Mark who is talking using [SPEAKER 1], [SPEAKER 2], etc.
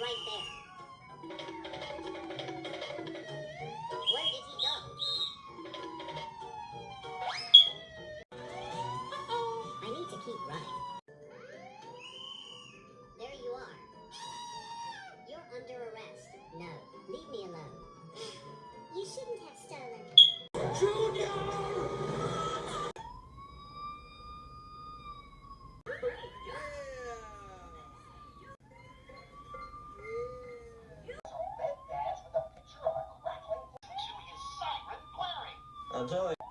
[SPEAKER 1] right there. Where did he go? I need to keep running. There you are. You're under arrest. No, leave me alone. You shouldn't have stolen.
[SPEAKER 2] Junior! I'm telling you.